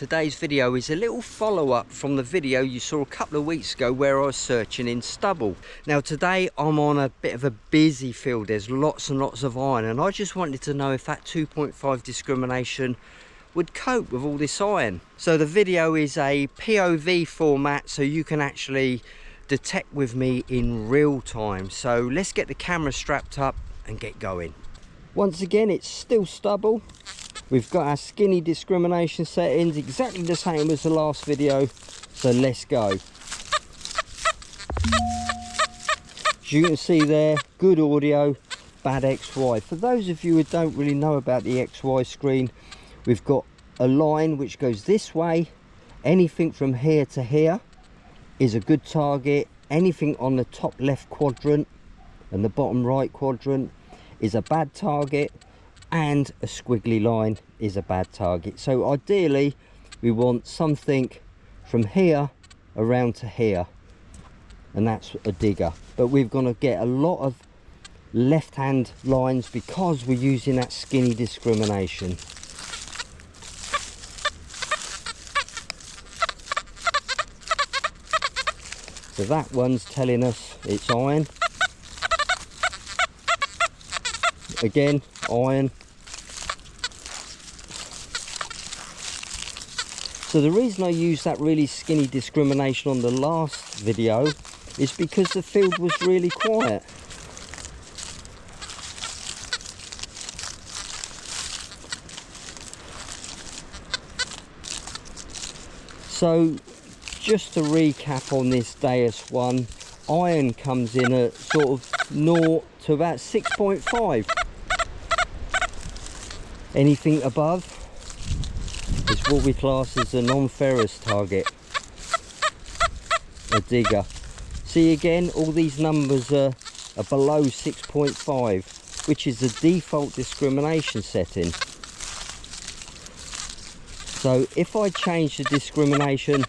today's video is a little follow-up from the video you saw a couple of weeks ago where I was searching in stubble. Now today I'm on a bit of a busy field, there's lots and lots of iron, and I just wanted to know if that 2.5 discrimination would cope with all this iron. So the video is a POV format, so you can actually detect with me in real time. So let's get the camera strapped up and get going. Once again, it's still stubble. We've got our skinny discrimination settings, exactly the same as the last video, so let's go. As you can see there, good audio, bad XY. For those of you who don't really know about the XY screen, we've got a line which goes this way. Anything from here to here is a good target. Anything on the top left quadrant and the bottom right quadrant is a bad target, and a squiggly line is a bad target. So ideally we want something from here around to here, and that's a digger. But we're going to get a lot of left hand lines because we're using that skinny discrimination. So that one's telling us it's iron. Again, iron. So the reason I used that really skinny discrimination on the last video is because the field was really quiet. So just to recap on this Deus one, iron comes in at sort of 0 to about 6.5. Anything above is what we class as a non-ferrous target, a digger. See again, all these numbers are below 6.5, which is the default discrimination setting. So if I change the discrimination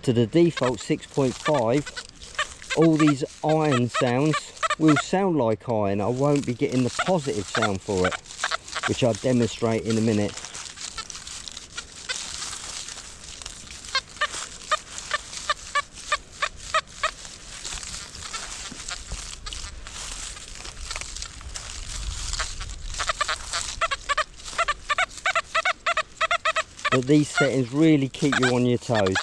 to the default 6.5, all these iron sounds will sound like iron. I won't be getting the positive sound for it, which I'll demonstrate in a minute. But these settings really keep you on your toes.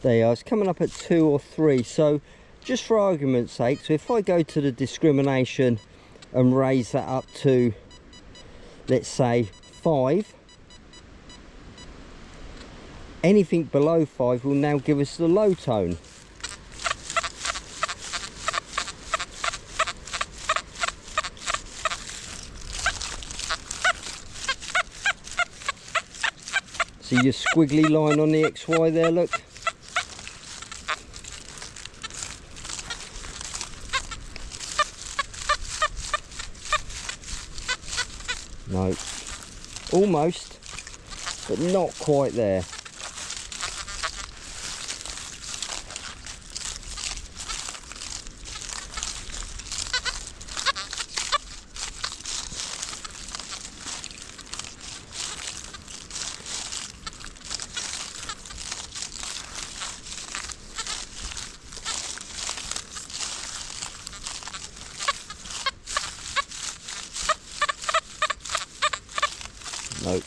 There you are, it's coming up at 2 or 3, so just for argument's sake, so if I go to the discrimination and raise that up to, let's say, 5, anything below 5 will now give us the low tone. See your squiggly line on the XY there, look. No, almost, but not quite there. Nope.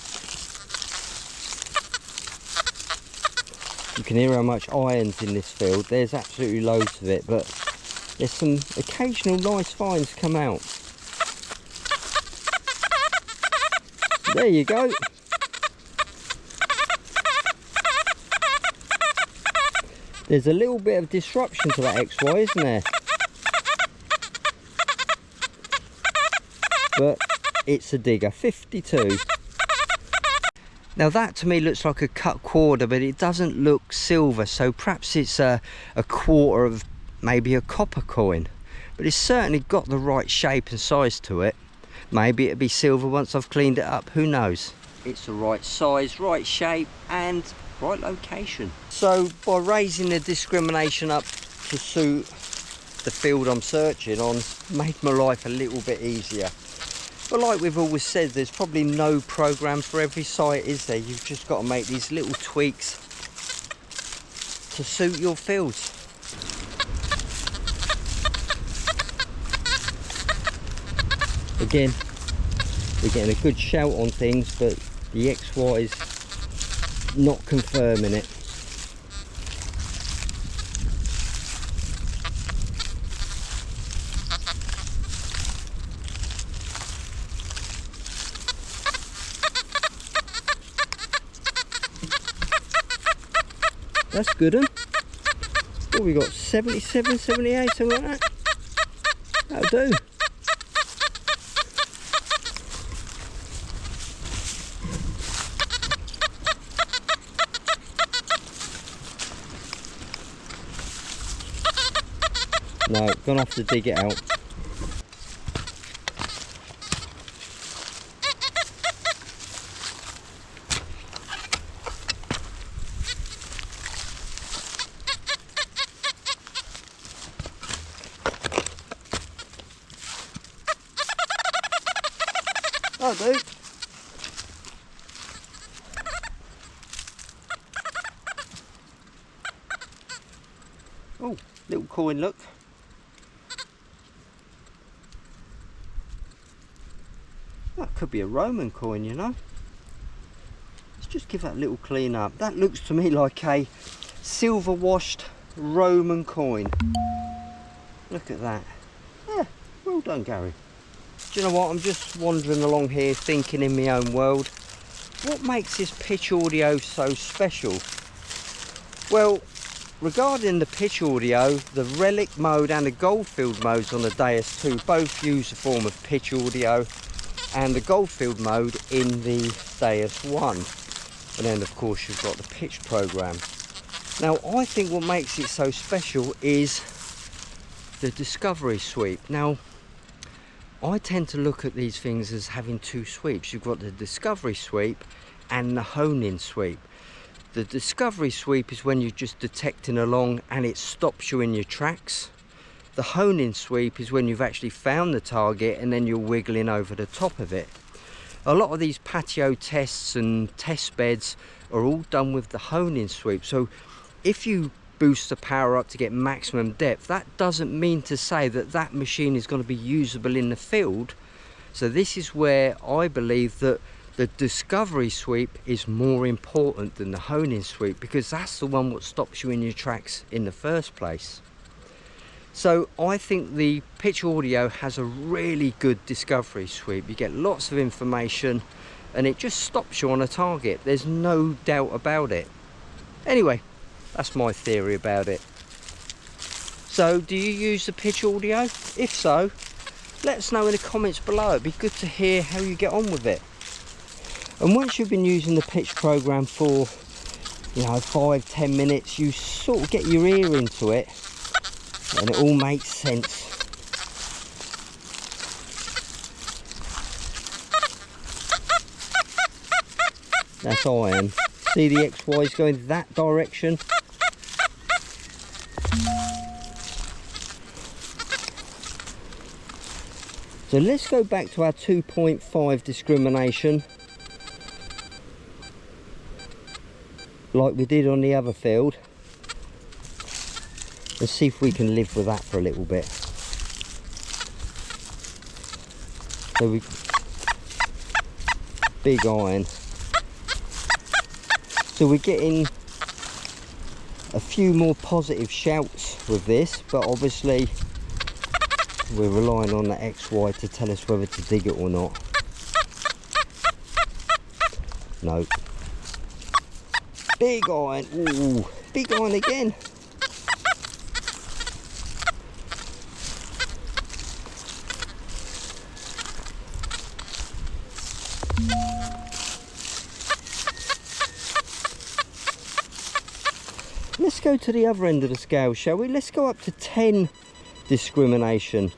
You can hear how much iron's in this field. There's absolutely loads of it, but there's some occasional nice finds come out. There you go. There's a little bit of disruption to that XY, isn't there? But it's a digger. 52. Now that to me looks like a cut quarter, but it doesn't look silver, so perhaps it's a quarter of maybe a copper coin, but it's certainly got the right shape and size to it. Maybe it'll be silver once I've cleaned it up, who knows. It's the right size, right shape and right location. So by raising the discrimination up to suit the field I'm searching on, made my life a little bit easier. But like we've always said, there's probably no program for every site, is there? You've just got to make these little tweaks to suit your fields. Again, we're getting a good shout on things, but the XY is not confirming it. That's good, huh? What we got, 77, 78, something like that? That'll do. No, gonna have to dig it out. Oh, dude. Oh, little coin, look. That could be a Roman coin, you know. Let's just give that a little clean up. That looks to me like a silver washed Roman coin. Look at that. Yeah, well done, Gary. Do you know what, I'm just wandering along here thinking in my own world, what makes this pitch audio so special? Well, regarding the pitch audio, the relic mode and the goldfield modes on the Deus 2 both use a form of pitch audio, and the goldfield mode in the Deus 1. And then of course you've got the pitch program. Now I think what makes it so special is the discovery sweep. Now I tend to look at these things as having two sweeps. You've got the discovery sweep and the hone-in sweep. The discovery sweep is when you're just detecting along and it stops you in your tracks. The hone-in sweep is when you've actually found the target and then you're wiggling over the top of it. A lot of these patio tests and test beds are all done with the hone-in sweep. So if you boost the power up to get maximum depth, that doesn't mean to say that that machine is going to be usable in the field. So this is where I believe that the discovery sweep is more important than the hone-in sweep, because that's the one that stops you in your tracks in the first place. So I think the pitch audio has a really good discovery sweep. You get lots of information and it just stops you on a target. There's no doubt about it. Anyway, that's my theory about it. So do you use the pitch audio? If so, let us know in the comments below. It'd be good to hear how you get on with it. And once you've been using the pitch program for, you know, 5-10 minutes, you sort of get your ear into it and it all makes sense. That's iron. See the XY is going that direction. So let's go back to our 2.5 discrimination, like we did on the other field. Let's see if we can live with that for a little bit. So we, big iron. So we're getting a few more positive shouts with this, but obviously we're relying on the XY to tell us whether to dig it or not. No. Big iron. Ooh, big iron again. Let's go to the other end of the scale, shall we? Let's go up to 10 discrimination.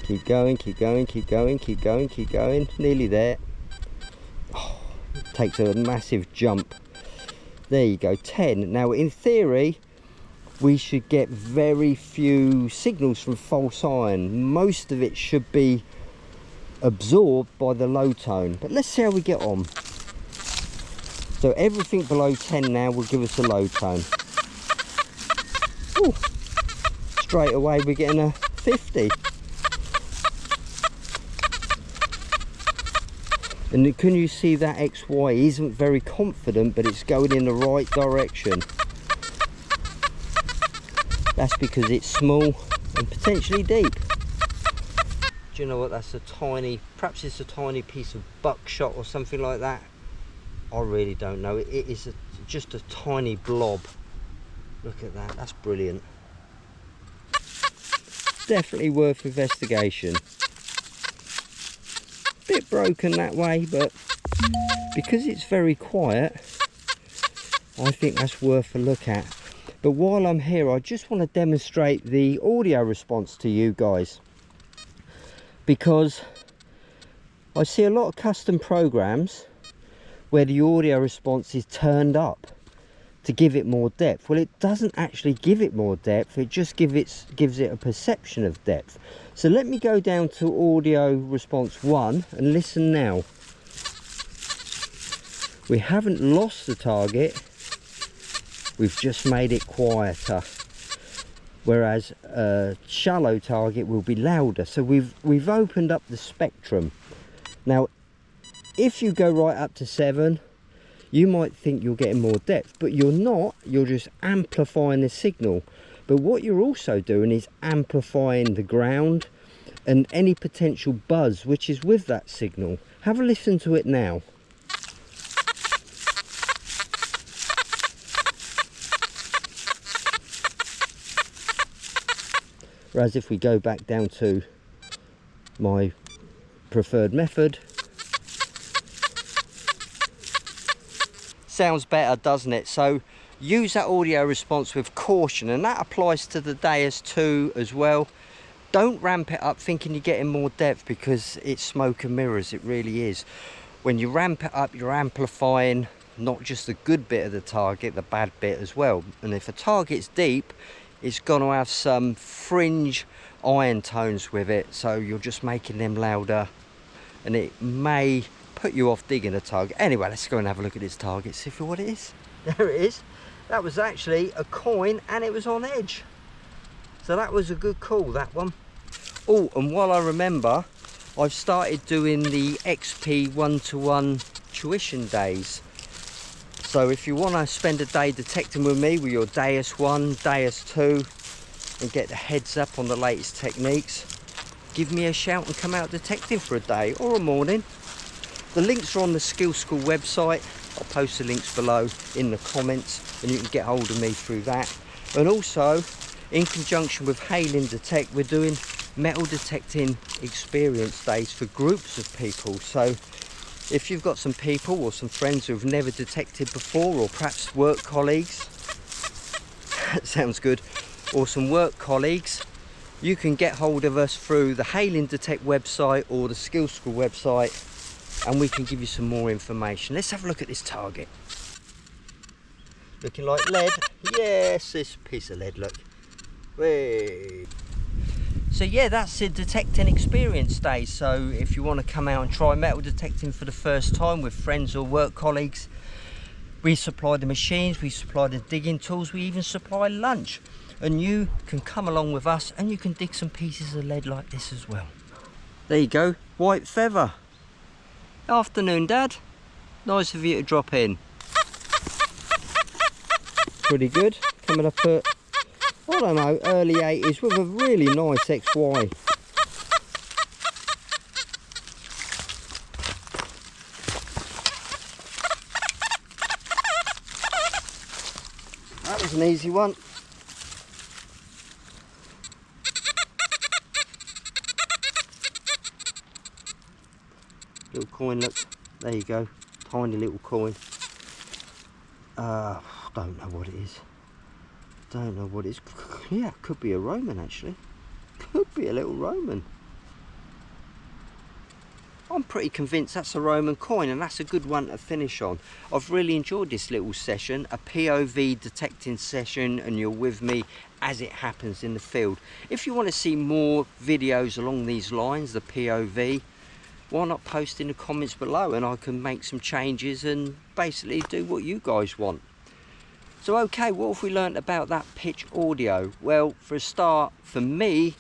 Keep going, keep going, keep going, keep going, keep going. Nearly there. Oh, it takes a massive jump. There you go, 10. Now in theory, we should get very few signals from false iron. Most of it should be absorbed by the low tone, but let's see how we get on. So everything below 10 now will give us a low tone. Ooh, straight away we're getting a 50. And can you see that XY isn't very confident, but it's going in the right direction. That's because it's small and potentially deep. Do you know what, that's a tiny, perhaps it's a tiny piece of buckshot or something like that. I really don't know. It is just a tiny blob. Look at that, that's brilliant. Definitely worth investigation. Bit broken that way, but because it's very quiet, I think that's worth a look at. But while I'm here, I just want to demonstrate the audio response to you guys, because I see a lot of custom programs where the audio response is turned up to give it more depth. Well, it doesn't actually give it more depth, it just gives it a perception of depth. So let me go down to audio response 1 and listen now. We haven't lost the target, we've just made it quieter, whereas a shallow target will be louder. So we've opened up the spectrum. Now if you go right up to 7, you might think you're getting more depth, but you're not. You're just amplifying the signal. But what you're also doing is amplifying the ground and any potential buzz which is with that signal. Have a listen to it now. Whereas if we go back down to my preferred method, sounds better, doesn't it? So use that audio response with caution, and that applies to the Deus 2 as well. Don't ramp it up thinking you're getting more depth, because it's smoke and mirrors. It really is. When you ramp it up, you're amplifying not just the good bit of the target, the bad bit as well. And if a target's deep, it's going to have some fringe iron tones with it, so you're just making them louder, and it may put you off digging a target. Anyway, let's go and have a look at this target, see for what it is. There it is. That was actually a coin, and it was on edge, so that was a good call, that one. Oh, and while I remember, I've started doing the XP one-to-one tuition days. So if you want to spend a day detecting with me with your Deus 1, Deus 2, and get the heads up on the latest techniques, give me a shout and come out detecting for a day or a morning. The links are on the Skill School website. I'll post the links below in the comments, and you can get hold of me through that. And also, in conjunction with Hailing Detect, we're doing metal detecting experience days for groups of people. So if you've got some people or some friends who have never detected before, or perhaps work colleagues, that sounds good, or some work colleagues, you can get hold of us through the Hailing Detect website or the Skill School website, and we can give you some more information. Let's have a look at this target. Looking like lead. Yes, this piece of lead, look. Whee. So yeah, that's the detecting experience day. So if you want to come out and try metal detecting for the first time with friends or work colleagues, we supply the machines, we supply the digging tools, we even supply lunch. And you can come along with us and you can dig some pieces of lead like this as well. There you go, white feather. Afternoon, Dad. Nice of you to drop in. Pretty good. Coming up at, I don't know, early 80s with a really nice XY. That was an easy one. Little coin, look, there you go, tiny little coin. Don't know what it is. Don't know what it is. Yeah, could be a Roman actually. Could be a little Roman. I'm pretty convinced that's a Roman coin, and that's a good one to finish on. I've really enjoyed this little session, a POV detecting session, and you're with me as it happens in the field. If you want to see more videos along these lines, the POV, why not post in the comments below and I can make some changes and basically do what you guys want. So okay, what have we learnt about that pitch audio? Well, for a start, for me,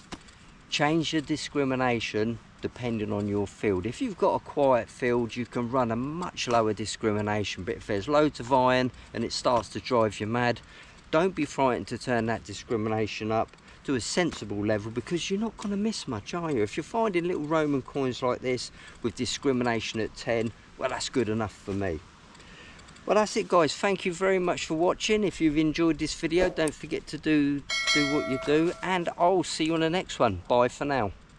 change the discrimination depending on your field. If you've got a quiet field, you can run a much lower discrimination, but if there's loads of iron and it starts to drive you mad, don't be frightened to turn that discrimination up to a sensible level, because you're not going to miss much, are you? If you're finding little Roman coins like this with discrimination at 10, well, that's good enough for me. Well, that's it guys, thank you very much for watching. If you've enjoyed this video, don't forget to do what you do, and I'll see you on the next one. Bye for now.